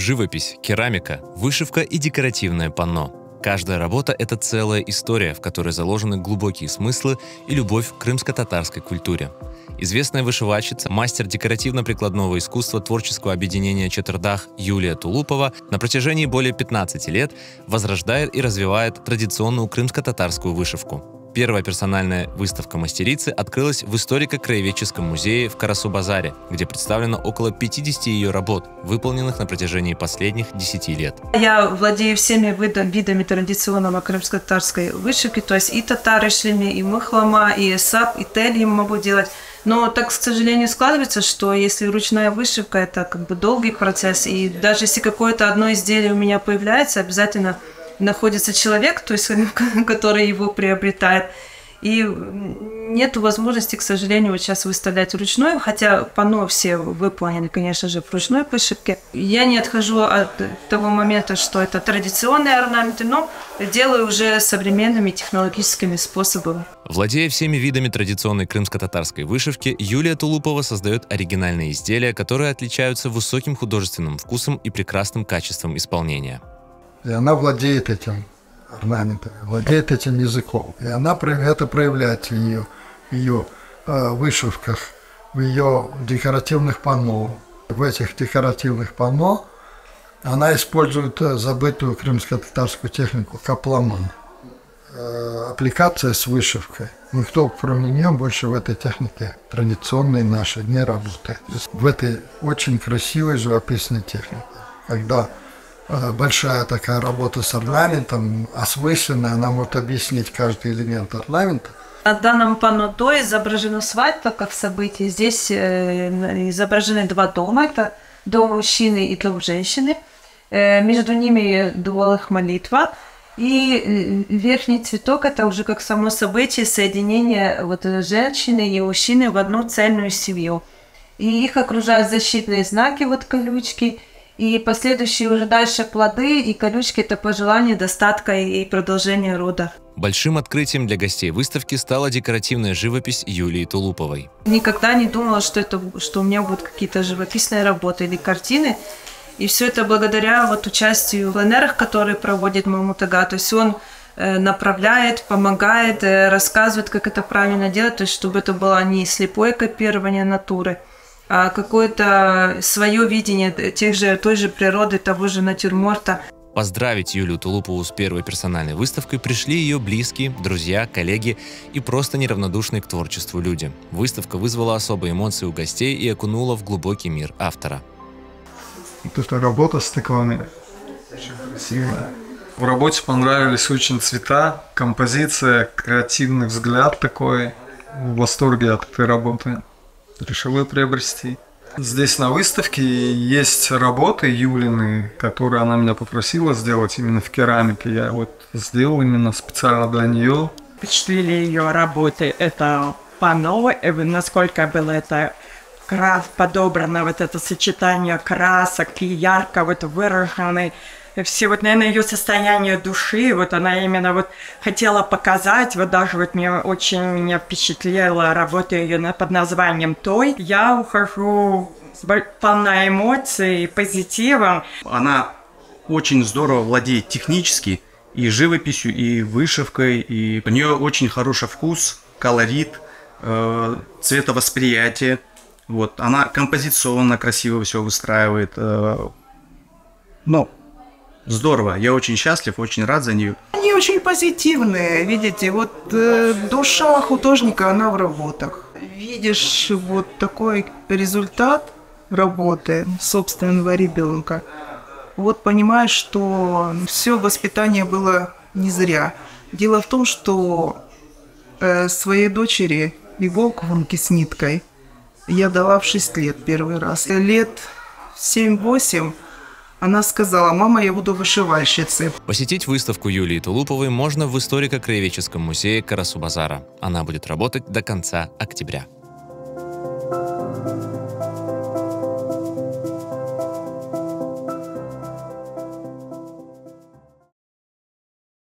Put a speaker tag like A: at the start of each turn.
A: Живопись, керамика, вышивка и декоративное панно. Каждая работа – это целая история, в которой заложены глубокие смыслы и любовь к крымско-татарской культуре. Известная вышивальщица, мастер декоративно-прикладного искусства творческого объединения «Четырдах» Юлия Тулупова на протяжении более 15 лет возрождает и развивает традиционную крымско-татарскую вышивку. Первая персональная выставка мастерицы открылась в историко-краеведческом музее в Карасу-Базаре, где представлено около 50 ее работ, выполненных на протяжении последних 10 лет.
B: Я владею всеми видами традиционной крымско-татарской вышивки, то есть и татарышлями, и мыхлама, и эсап, и тельем могу делать. Но так, к сожалению, складывается, что если ручная вышивка, это как бы долгий процесс, и даже если какое-то одно изделие у меня появляется, обязательно находится человек, то есть, который его приобретает. И нет возможности, к сожалению, вот сейчас выставлять ручной, хотя панно все выполнены, конечно же, в ручной вышивке. Я не отхожу от того момента, что это традиционные орнаменты, но делаю уже современными технологическими способами.
A: Владея всеми видами традиционной крымско-татарской вышивки, Юлия Тулупова создает оригинальные изделия, которые отличаются высоким художественным вкусом и прекрасным качеством исполнения.
C: И она владеет этим орнаментом, владеет этим языком. И она это проявляет в ее вышивках, в ее декоративных панно. В этих декоративных панно она использует забытую крымско-татарскую технику капламан. Аппликация с вышивкой. Никто, кроме нее, больше в этой технике традиционной нашей не работает. В этой очень красивой живописной технике, когда большая такая работа с орнаментом, осмысленная, она может объяснить каждый элемент орнамента.
B: На данном панно «До» изображена свадьба как событие. Здесь изображены два дома. Это дом мужчины и дом женщины. Между ними дуалых молитва. И верхний цветок – это уже как само событие соединения вот женщины и мужчины в одну цельную семью. И их окружают защитные знаки, вот колючки. И последующие уже дальше плоды и колючки – это пожелание достатка и продолжения рода.
A: Большим открытием для гостей выставки стала декоративная живопись Юлии Тулуповой.
B: Никогда не думала, что у меня будут какие-то живописные работы или картины. И все это благодаря вот участию в пленерах, которые проводит Мамут Ага. То есть он направляет, помогает, рассказывает, как это правильно делать, то есть чтобы это было не слепое копирование натуры, а какое-то свое видение той же природы, того же натюрморта.
A: Поздравить Юлию Тулупову с первой персональной выставкой пришли ее близкие, друзья, коллеги и просто неравнодушные к творчеству люди. Выставка вызвала особые эмоции у гостей и окунула в глубокий мир автора.
C: Это работа с тыквами. Очень красивая.
D: В работе понравились очень цвета, композиция, креативный взгляд такой. В восторге от этой работы. Решил ее приобрести. Здесь на выставке есть работы Юлины, которые она меня попросила сделать именно в керамике. Я вот сделал именно специально для нее.
E: Впечатлили ее работы. Это панно, насколько было это подобрано, вот это сочетание красок и ярко вот выраженный. Все вот, наверное, ее состояние души, вот она именно вот хотела показать, вот даже вот меня впечатлила работа ее под названием «Той». Я ухожу полна эмоций, позитивом.
F: Она очень здорово владеет технически и живописью, и вышивкой, и у нее очень хороший вкус, колорит, цветовосприятие. Вот, она композиционно красиво все выстраивает. Ну, здорово, я очень счастлив, очень рад за нее.
G: Они очень позитивные, видите, вот душа художника, она в работах. Видишь вот такой результат работы собственного ребенка, вот понимаешь, что все воспитание было не зря. Дело в том, что своей дочери иголку с ниткой я дала в 6 лет первый раз. Лет 7-8 она сказала: «Мама, я буду вышивальщицей».
A: Посетить выставку Юлии Тулуповой можно в историко-краеведческом музее Карасу-Базара. Она будет работать до конца октября.